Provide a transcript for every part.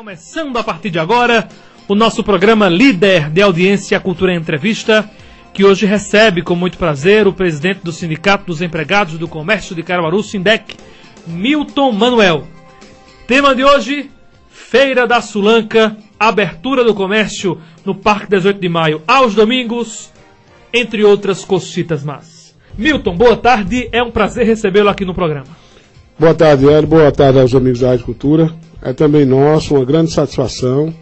Começando a partir de agora, o nosso programa líder de audiência Cultura em Entrevista, que hoje recebe com muito prazer o presidente do Sindicato dos Empregados do Comércio de Caruaru, Sindec, Milton Manuel. Tema de hoje, Feira da Sulanca, abertura do comércio no Parque 18 de Maio aos domingos, entre outras cocitas más. Milton, boa tarde, é um prazer recebê-lo aqui no programa. Boa tarde, Hélio, boa tarde aos amigos da Rádio Cultura. É também nosso, uma grande satisfação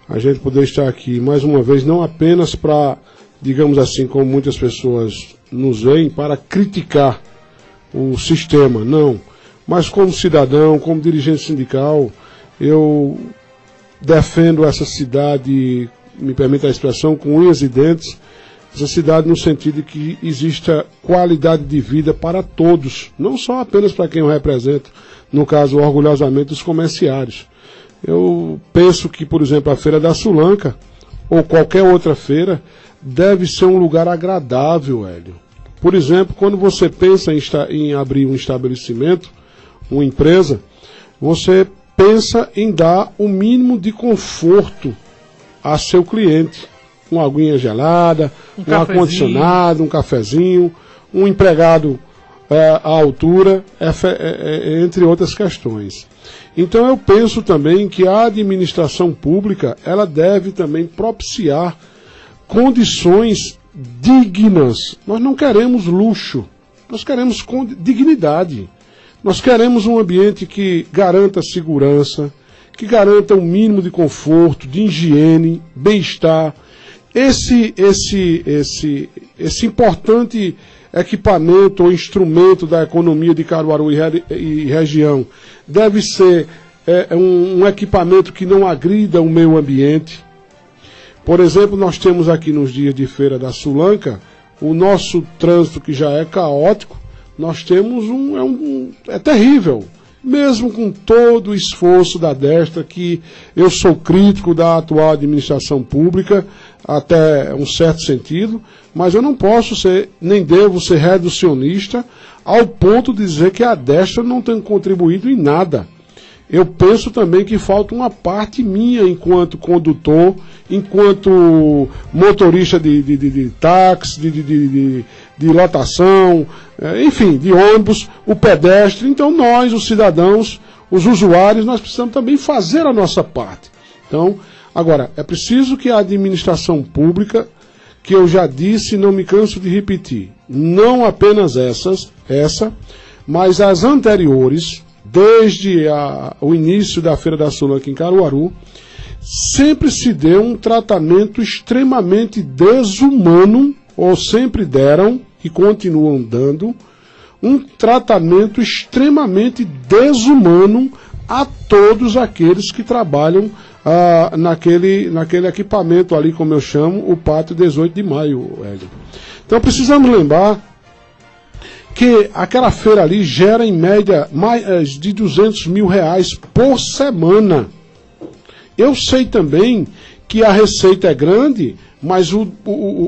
a gente poder estar aqui mais uma vez, não apenas para, digamos assim, como muitas pessoas nos veem, para criticar o sistema, não. Mas como cidadão, como dirigente sindical, eu defendo essa cidade, me permita a expressão, com unhas e dentes, essa cidade no sentido de que exista qualidade de vida para todos, não só apenas para quem eu represento, no caso, orgulhosamente, os comerciários. Eu penso que, por exemplo, a Feira da Sulanca, ou qualquer outra feira, deve ser um lugar agradável, Hélio. Por exemplo, quando você pensa em abrir um estabelecimento, uma empresa, você pensa em dar o mínimo de conforto a seu cliente. Uma aguinha gelada, um ar-condicionado, um cafezinho, um empregado à altura, entre outras questões. Então eu penso também que a administração pública, ela deve também propiciar condições dignas. Nós não queremos luxo, nós queremos dignidade. Nós queremos um ambiente que garanta segurança, que garanta um mínimo de conforto, de higiene, bem-estar. Esse importante equipamento ou instrumento da economia de Caruaru e região deve ser um equipamento que não agrida o meio ambiente. Por exemplo, nós temos aqui nos dias de Feira da Sulanca, o nosso trânsito que já é caótico, nós temos é terrível. Mesmo com todo o esforço da destra, que eu sou crítico da atual administração pública, até um certo sentido, mas eu não posso ser, nem devo ser reducionista, ao ponto de dizer que a destra não tem contribuído em nada. Eu penso também que falta uma parte minha enquanto condutor, enquanto motorista de táxi, de lotação, enfim, de ônibus, o pedestre. Então nós, os cidadãos, os usuários, nós precisamos também fazer a nossa parte. Então, agora, é preciso que a administração pública, que eu já disse e não me canso de repetir, não apenas essa, mas as anteriores, desde o início da Feira da Sulanca em Caruaru, sempre se deu um tratamento extremamente desumano, ou sempre deram e continuam dando, um tratamento extremamente desumano a todos aqueles que trabalham naquele equipamento ali, como eu chamo, o Pátio 18 de Maio, Hélio. Então precisamos lembrar que aquela feira ali gera em média mais de R$200 mil por semana. Eu sei também que a receita é grande, mas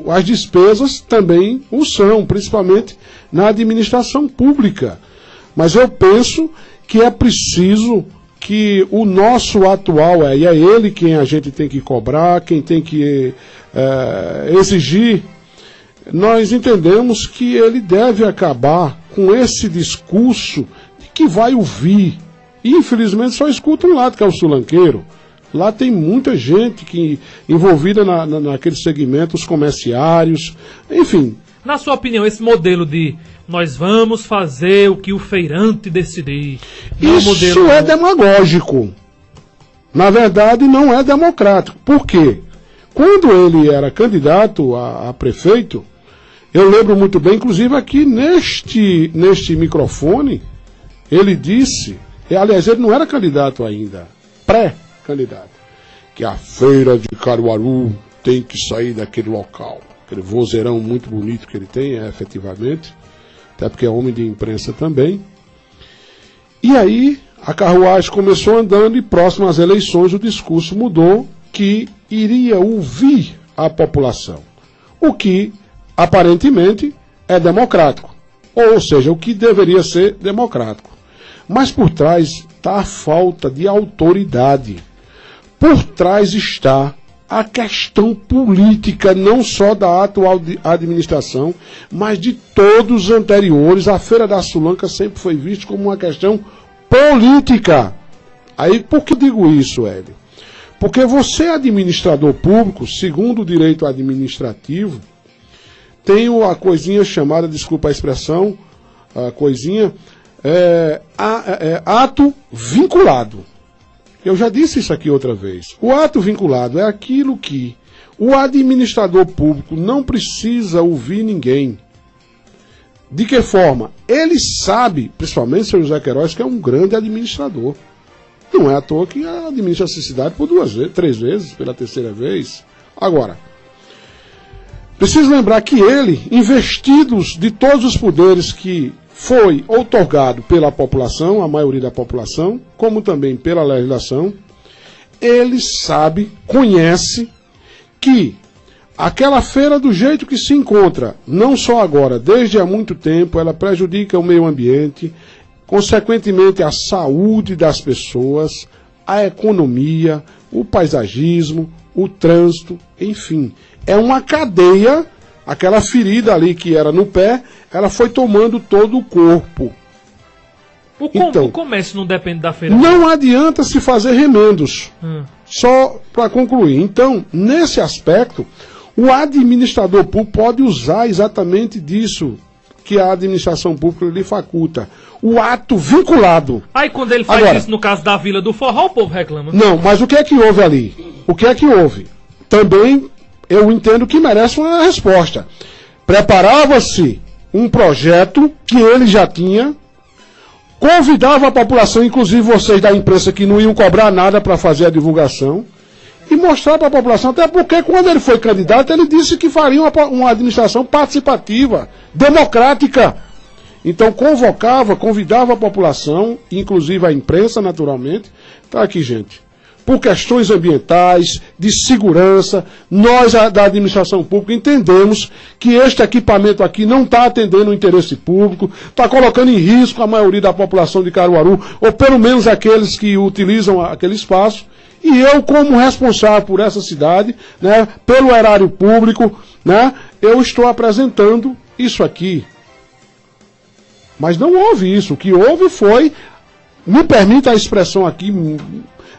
as despesas também o são, principalmente na administração pública. Mas eu penso que é preciso que o nosso atual, e é ele quem a gente tem que cobrar, quem tem que exigir, nós entendemos que ele deve acabar com esse discurso de que vai ouvir. E, infelizmente, só escuta um lado, que é o sulanqueiro. Lá tem muita gente envolvida naquele segmento, os comerciários, enfim. Na sua opinião, esse modelo de nós vamos fazer o que o feirante decidir... Isso é demagógico. Na verdade, não é democrático. Por quê? Quando ele era candidato a prefeito, eu lembro muito bem, inclusive aqui neste microfone, ele disse, aliás, ele não era candidato ainda, pré-candidato, que a feira de Caruaru tem que sair daquele local. Aquele vozeirão muito bonito que ele tem, efetivamente, até porque é homem de imprensa também. E aí, a carruagem começou andando e próximo às eleições o discurso mudou, que iria ouvir a população. O que, aparentemente, é democrático. Ou seja, o que deveria ser democrático. Mas por trás está a falta de autoridade. por trás está a questão política, não só da atual administração, mas de todos os anteriores. A Feira da Sulanca sempre foi vista como uma questão política. Aí, por que eu digo isso, Hélio? Porque você, administrador público, segundo o direito administrativo, tem a coisinha chamada, desculpa a expressão, a coisinha, ato vinculado. Eu já disse isso aqui outra vez. O ato vinculado é aquilo que o administrador público não precisa ouvir ninguém. De que forma? Ele sabe, principalmente o Sr. José Queiroz, que é um grande administrador. Não é à toa que administra essa cidade por 2 vezes, 3 vezes, pela 3ª vez. Agora, preciso lembrar que ele, investidos de todos os poderes que foi outorgado pela população, a maioria da população, como também pela legislação, ele sabe, conhece que aquela feira, do jeito que se encontra, não só agora, desde há muito tempo, ela prejudica o meio ambiente, consequentemente a saúde das pessoas, a economia, o paisagismo, o trânsito, enfim. É uma cadeia, aquela ferida ali que era no pé, ela foi tomando todo o corpo. O comércio não depende da feira? Não adianta se fazer remendos. Só para concluir. Então, nesse aspecto, o administrador público pode usar exatamente disso que a administração pública lhe faculta. O ato vinculado. Aí quando ele faz isso no caso da Vila do Forró, o povo reclama. Não, mas o que é que houve ali? O que é que houve? Também eu entendo que merece uma resposta. Preparava-se um projeto que ele já tinha, convidava a população, inclusive vocês da imprensa, que não iam cobrar nada para fazer a divulgação, e mostrar para a população, até porque quando ele foi candidato, ele disse que faria uma administração participativa, democrática. Então convidava a população, inclusive a imprensa, naturalmente. Tá aqui, gente. Por questões ambientais, de segurança, nós da administração pública entendemos que este equipamento aqui não está atendendo o interesse público, está colocando em risco a maioria da população de Caruaru, ou pelo menos aqueles que utilizam aquele espaço. E eu, como responsável por essa cidade, né, pelo erário público, né, eu estou apresentando isso aqui. Mas não houve isso. O que houve foi, me permita a expressão aqui,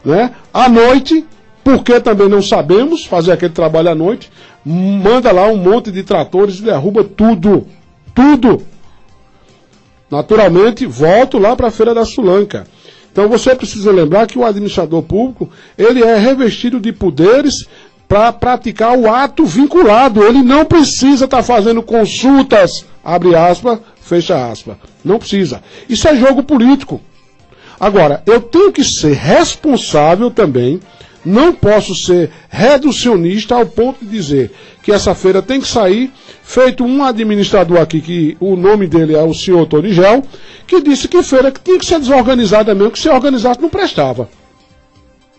né, à noite, porque também não sabemos fazer aquele trabalho à noite, manda lá um monte de tratores e derruba tudo. Tudo. Naturalmente, volto lá para a Feira da Sulanca. Então você precisa lembrar que o administrador público, ele é revestido de poderes para praticar o ato vinculado. Ele não precisa estar fazendo consultas, abre aspas, fecha aspas. Não precisa. Isso é jogo político. Agora, eu tenho que ser responsável também, não posso ser reducionista ao ponto de dizer que essa feira tem que sair, feito um administrador aqui, que o nome dele é o senhor Tonigel, que disse que feira que tinha que ser desorganizada mesmo, que se organizasse não prestava.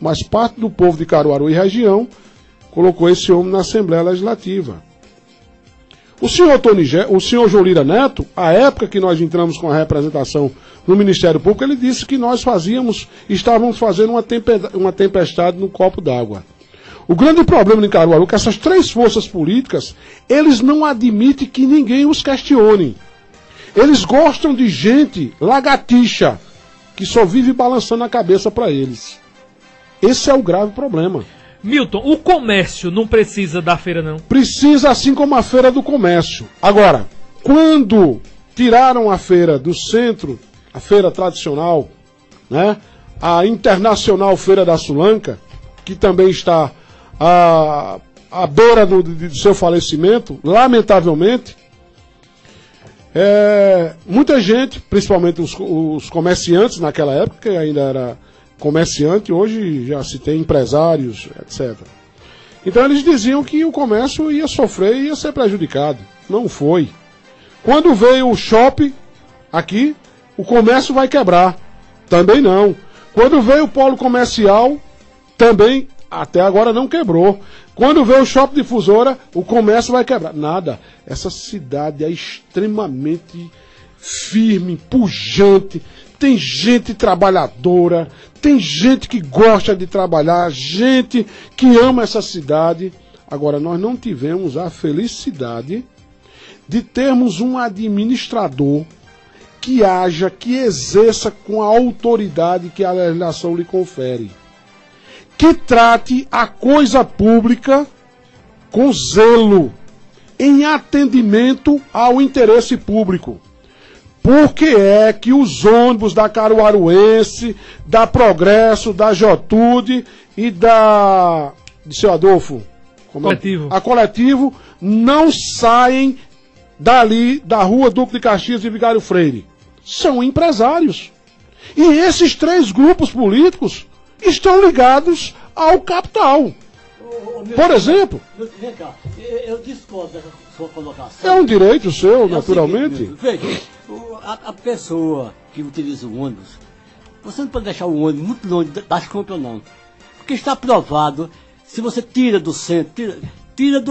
Mas parte do povo de Caruaru e região colocou esse homem na Assembleia Legislativa. O senhor Tonigel, o senhor João Lira Neto, à época que nós entramos com a representação no Ministério Público, ele disse que nós estávamos fazendo uma tempestade no copo d'água. O grande problema em Caruaru é que essas 3 forças políticas, eles não admitem que ninguém os questione. Eles gostam de gente lagartixa, que só vive balançando a cabeça para eles. Esse é o grave problema. Milton, o comércio não precisa da feira, não? Precisa, assim como a Feira do Comércio. Agora, quando tiraram a feira do centro, a feira tradicional, né, a Internacional Feira da Sulanca, que também está à beira do seu falecimento, lamentavelmente, muita gente, principalmente os comerciantes naquela época, que ainda era comerciante, hoje já se tem empresários, etc. Então eles diziam que o comércio ia sofrer e ia ser prejudicado. Não foi. Quando veio o shopping aqui, o comércio vai quebrar. Também não. Quando veio o polo comercial, também até agora não quebrou. Quando veio o shopping difusora, o comércio vai quebrar. Nada. Essa cidade é extremamente firme, pujante, tem gente trabalhadora, tem gente que gosta de trabalhar, gente que ama essa cidade. Agora, nós não tivemos a felicidade de termos um administrador que haja, que exerça com a autoridade que a legislação lhe confere, que trate a coisa pública com zelo, em atendimento ao interesse público. Por que é que os ônibus da Caruaruense, da Progresso, da Jotude e da... de seu Adolfo? Coletivo. A Coletivo não saem dali da rua Duque de Caxias e Vigário Freire? São empresários. E esses três grupos políticos estão ligados ao capital. Por exemplo... Vem cá, eu discordo dessa sua colocação. É um direito seu, naturalmente. Veja, a pessoa que utiliza o ônibus, você não pode deixar o ônibus muito longe das compras, não. Porque está provado, se você tira do centro, tira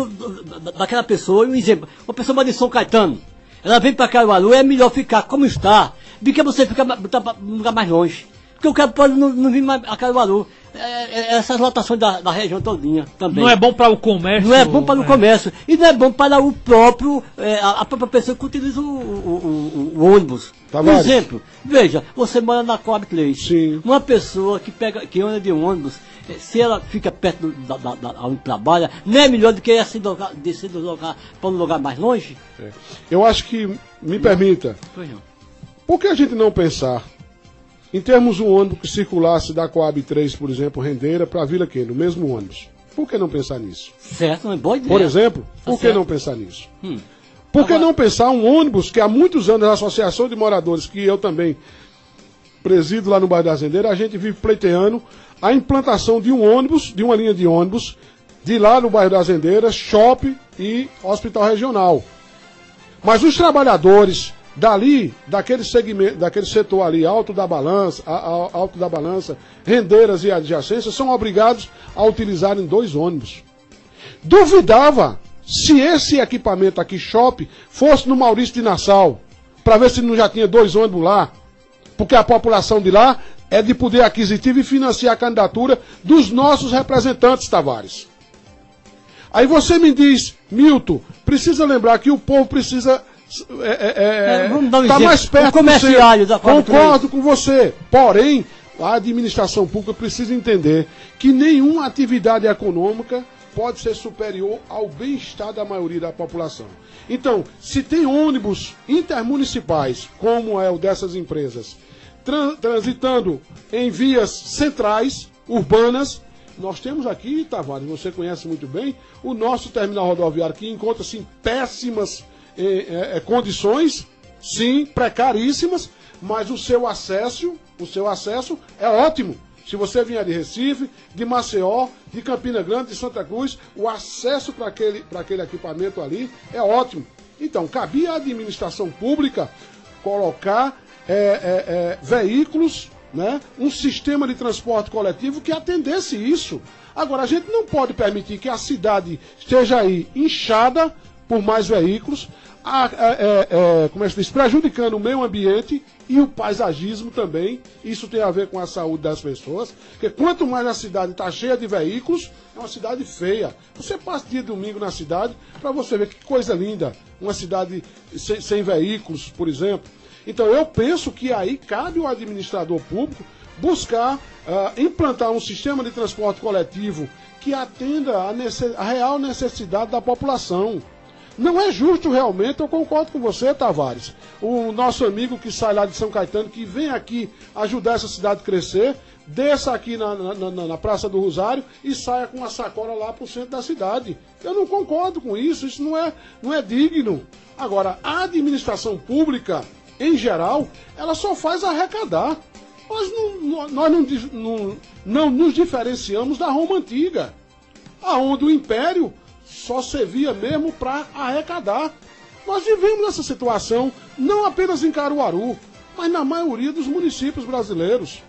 daquela pessoa, um exemplo, uma pessoa de São Caetano, ela vem para Caruaru, é melhor ficar como está, do que você ficar num lugar mais longe. Porque o cara pode não vir mais a Caruaru. Essas lotações da região todinha também. Não é bom para o comércio. Não é bom para o comércio. E não é bom para o próprio, a própria pessoa que utiliza o ônibus. Tá, por exemplo, veja, você mora na Coab 3. Sim. Uma pessoa que anda de ônibus, se ela fica perto onde trabalha, não é melhor do que se deslocar para um lugar mais longe? Eu acho que, me permita, Pois não. por que a gente não pensar em termos um ônibus que circulasse da Coab 3, por exemplo, Rendeira, para Vila Queno, o mesmo ônibus? Por que não pensar nisso? Certo, não é boa ideia. Por exemplo, por que certo. não pensar nisso? Por que não pensar um ônibus que há muitos anos a Associação de Moradores, que eu também presido lá no bairro das Rendeiras, a gente vive pleiteando a implantação de um ônibus, de uma linha de ônibus, de lá no bairro das Rendeiras, shopping e hospital regional. Mas os trabalhadores dali, daquele segmento, daquele setor ali, Alto da Balança, Rendeiras e adjacências, são obrigados a utilizarem 2 ônibus. Duvidava se esse equipamento aqui, shopping, fosse no Maurício de Nassau, para ver se não já tinha 2 ônibus lá, porque a população de lá é de poder aquisitivo e financiar a candidatura dos nossos representantes, Tavares. Aí você me diz, Milton, precisa lembrar que o povo precisa... vamos dar um tá exemplo. mais perto O comerciário da Coab 3. Concordo com você. Porém, a administração pública precisa entender que nenhuma atividade econômica pode ser superior ao bem-estar da maioria da população. Então, se tem ônibus intermunicipais, como é o dessas empresas, transitando em vias centrais, urbanas, nós temos aqui, Tavares, você conhece muito bem, o nosso terminal rodoviário que encontra-se em péssimas condições, sim, precaríssimas, mas o seu acesso é ótimo. Se você vier de Recife, de Maceió, de Campina Grande, de Santa Cruz, o acesso para aquele equipamento ali é ótimo. Então, cabia à administração pública colocar veículos, né, um sistema de transporte coletivo que atendesse isso. Agora, a gente não pode permitir que a cidade esteja aí inchada por mais veículos, como é que se diz, prejudicando o meio ambiente e o paisagismo também. Isso tem a ver com a saúde das pessoas, porque quanto mais a cidade está cheia de veículos, é uma cidade feia. Você passa dia de domingo na cidade para você ver que coisa linda, uma cidade sem veículos, por exemplo. Então eu penso que aí cabe ao administrador público buscar implantar um sistema de transporte coletivo que atenda a real necessidade da população. Não é justo realmente, eu concordo com você, Tavares, o nosso amigo que sai lá de São Caetano, que vem aqui ajudar essa cidade a crescer, desça aqui na Praça do Rosário e saia com uma sacola lá para o centro da cidade. Eu não concordo com isso, isso não é digno. Agora, a administração pública, em geral, ela só faz arrecadar. Nós não nos diferenciamos da Roma Antiga, aonde o Império só servia mesmo para arrecadar. Nós vivemos nessa situação, não apenas em Caruaru, mas na maioria dos municípios brasileiros.